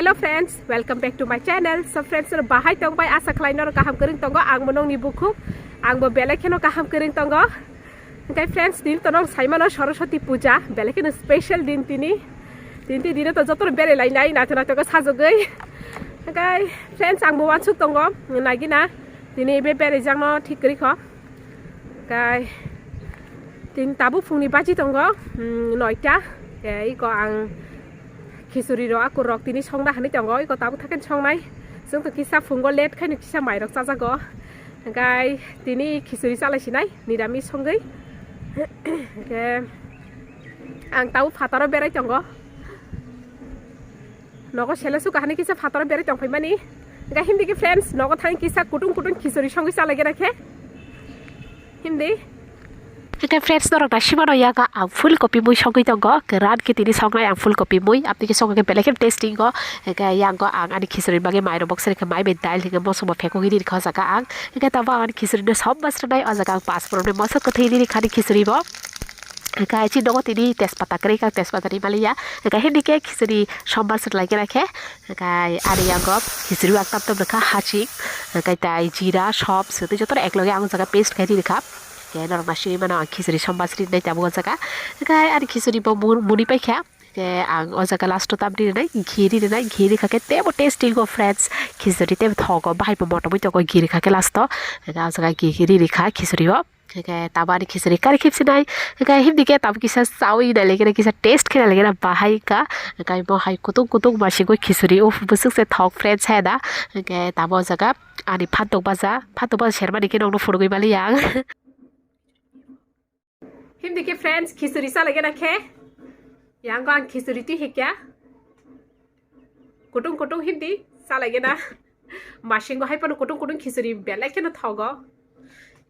Hello friends, welcome back to my channel. So friends, bahai tong bai asa khlainor kaham kering tongo ang monong ni buku ang bo belekeno kaham kering tongo. Okay friends, din tonong saimano Saraswati Puja belekeno special din tini dine to jotor berailaimani nathona tongo sajogoi. Okay friends, ang bo wansuk tongo nagina dini be bereijangno thik kori kho. Okay din tabu phungni baji tongo 9ta iko ang Kisuri ro aku rok tini song dah hani tongo iko tabu thaken song nai जों तो kisa fungo let khaini kisa mairok chajago gai tini kisuri salaisinai nirami songai ke ang tabu phataro berai tongo nogo selesu kahani kisa phataro berai tongfaimani gai hindi ki friends nogo thang kisa kutung kisuri songai salage rakhe hindi Kita friends dorong nasi mana ya ga ang full kopi mui songai tongo keran kita ini songai ang full kopi mui apni ke songai ke belekem tasting go ga yang go ang ani kisuri bagi mai box re ke mai be dal ke mo somo pheko gidi kha jaga ang ga ta ba ani kisuri no sob basra nai a jaga ang pas pro ne masa ko thini khani kisuri bo ga chi dogo tini tespata kre ka tespata ri malia ga hindi ke kisuri sombar sat lagi rakhe ga ari yang go kisuri ak tap tap rakha hachi ga tai jira sob sute jotor ekloge ang jaga paste khai di rakha ke nor nasi mana kisuri sombasri dai tabu jaga kai ari kisuri bo muni pai kha ke ang o jaga last tam di nai ghiri khake te bo tasting go friends kisuri te thogo bai bo moto to go ghiri khake last to ga jaga ghiri kha kisuri bo ke tabari kisuri kar khipsi nai ga hindi ke tab kisa sawi na legera kisa taste khena legera bahai ka kai bo hai kutung masi go kisuri uf busuk se thok friends hai da ke tabo jaga ani phatok baza shermani ke nong no furgoi bali yang Hindi ke friends kisuri sa lagi rakhe yang ko ang kisuri ti hekya kutung hindi sa lagi na masing go hai pano kutung kisuri bela ke na thogo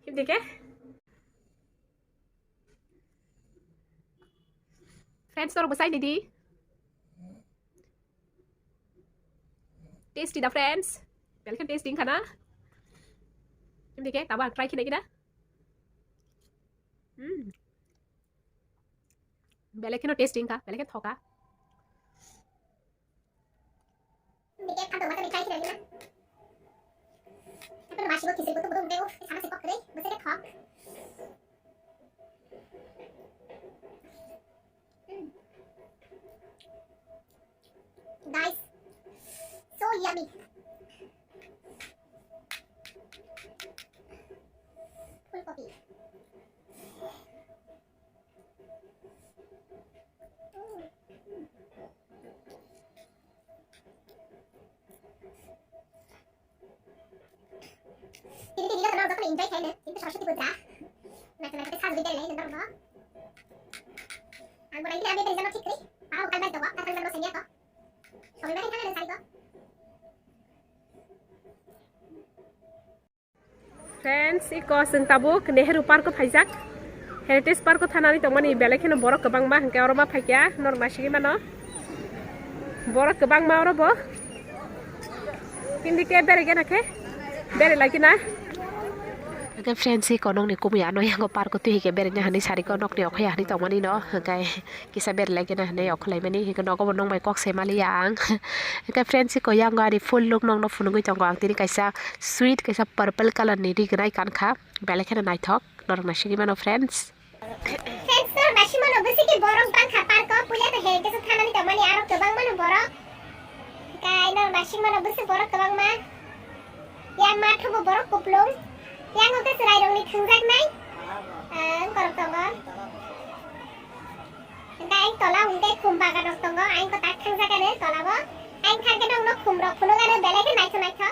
hindi ke friends tor basai didi tasty da friends bela ke tasting khana hindi ke taba try khina kina Belekeno tasting ka, beleken thoka. Mike kan mata ni try kira ni. Tapi masih go kisir kutu deu sama sipok kre, bese thok. Guys, so yummy. Full copy. Ini dia kalau kita enjoy kan, itu Saraswati Puja. Nah, kita saat video lain ntar mau. Ang boleh kita ambil dari tikri. Tahu kan bantu wak, kata ntar senja to. Soalnya kan ada sarigo. Friends, iko sing tabuk Nehru Park ko phaijak. Heritage Park ko thanani tongmani belekeno borok kebang ma hangke oroma phaikya nor masigi mano. Borok kebang ma orobo. Hindi ke berege nakhe. Bere lagi na. Cái friends si konong ni kum ya no yang par ko tu hi ke ber nya hani sari ko nok ni okhya hani tongmani no kai kisa ber lagi na ne okhlai mani hi ko no ko bonong mai kok se mali yang cái friends si ko yang ari full look nong no funugui tong ang tini kaisa sweet kaisa purple color ni ri gnai kan kha bele khena nai thok nor masigi mano friends friends sir mashi mano besi ki borong pan kha par ko puya to he ke thanani tongmani aro kebang mano borok kai nor mashi mano besi borok kebang ma yang ma thobo borok kuplung yang ngok serai dong ni thungjak nai korok tongo dai tola unde khumba ka rok tongo ain ko tak thungjak ane tola bo ain khang ke dong no khum rok phunu gane bele ke nai tho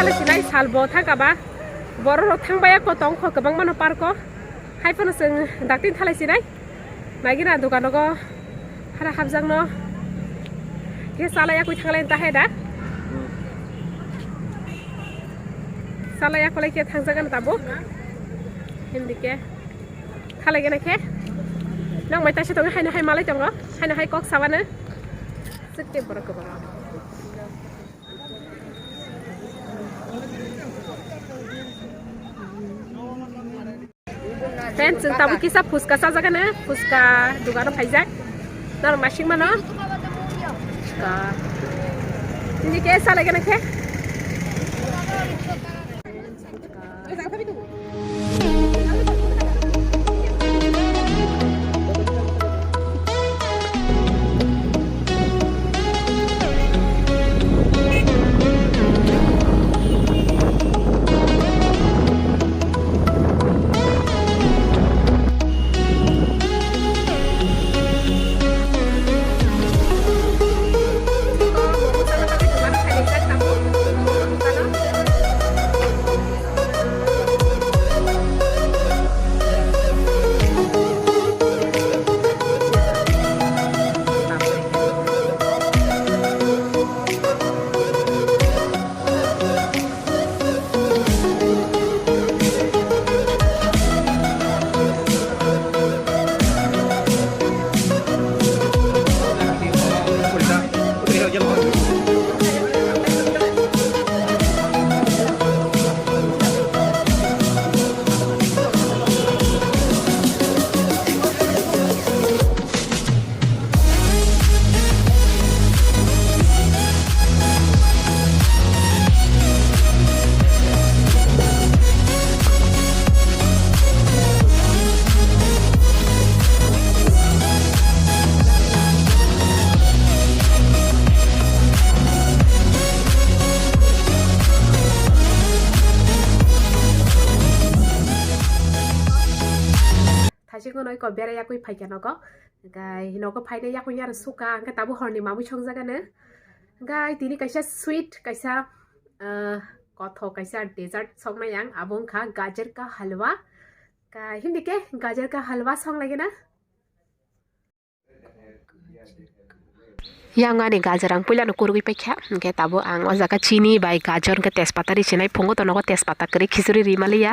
थालायसिनाय सालबो थांगाबा बर' थांबाया कतं गोबां मानो पार्को हायफोनो जों दाक्तिन थालायसिनाय मागिना दुकानाव हारा हाबजांनो के सालाया कुछ थांलाय ताहे दा सालाया कोले के थांजागोन ताबो हिंदी के थालायगोन के नों मैतासे दङ हायनो हाय मालाय दङ हायनो हाय कक साबानो सिक्के बर गोबां friends जों ताबो किसा फुसका साजागोन फुसका दुकानाव फायजाक नर मासिं मानो का हिंदी के सालायगोन के थाइसेखौ नय को बेराया कुइ फाइका नगो गाय नगो फाइने या कुइ यार सुका अंका ताबो हरनि मामु संजागानो गाय तिनि कैसा स्वीट कैसा कथो कैसा डेजर्ट संनाय आं आबोंखा गाजर का हलवा गाय हिंदी के गाजर का हलवा संग लगे ना yang ani gajarang pula no kurui pekha ke tabo ang ojaka chini bai gajar ke tespata ri sinai phongo to no tespata kri khizuri ri malia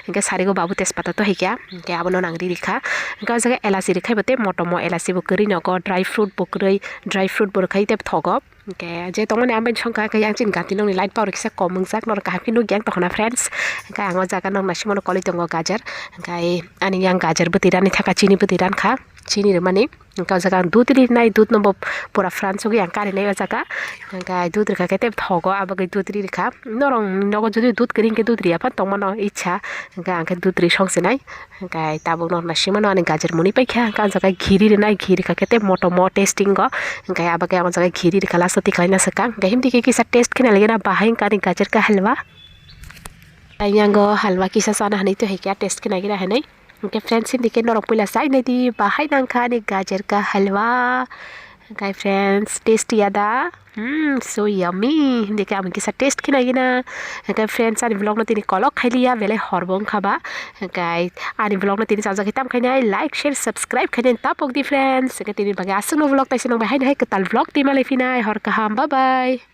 ke sarigo babu tespata to hekya ke abono nangri rikha ke ojaka elasi rikhai bote motomo elasi bo kri no ko dry fruit bo kri khai te thogo ke je tongone amben songka ke yang chin gati nong light power kisa komung jak nor ka kinu gyang tokona friends ke ang ojaka nong nasimono koli tongo gajar kai ani yang gajar butiran thaka chini butiran kha chini re mani ka jaga दूध ri nai दूध no pura france gi angkari nei jaga ka दूध ri ka kete thogo abagi दूध ri kha norong nogo jodi दूध kring ke दूध ri apa tongmano ichha ka angke दूध ri songse nai ka tabo nor na simano ani gajar muni paikha ka jaga ghiri ri nai ghiri ka kete moto mo tasting go ka abagi ang jaga ghiri ri kala sati kaina saka ka himdi ke kisa taste kena lagena bahain ka ni gajar ka halwa ayango halwa kisa sana hani to hekya taste kena gira hanai उनके friends Hindi के नरक पुला साइ नहीं दी बाहाई नंखा ने गाजर का हलवा guy friends test यादा so yummy Hindi के आमके सा टेस्ट की नहीं ना गाय फ्रेंड्स आनी ब्लॉग न तिनी कलक खाई लिया वेले हरबों खाबा गाय आनी ब्लॉग न तिनी चाजा किताम खाई नहीं लाइक शेयर सब्सक्राइब खाई नहीं ताप ओक दी फ्रेंड्स के तिनी बगे आसुनो ब्लॉग ताइसे नो बाहाई नहीं कताल ब्लॉग ती माले फिना हर कहाम बाय बाय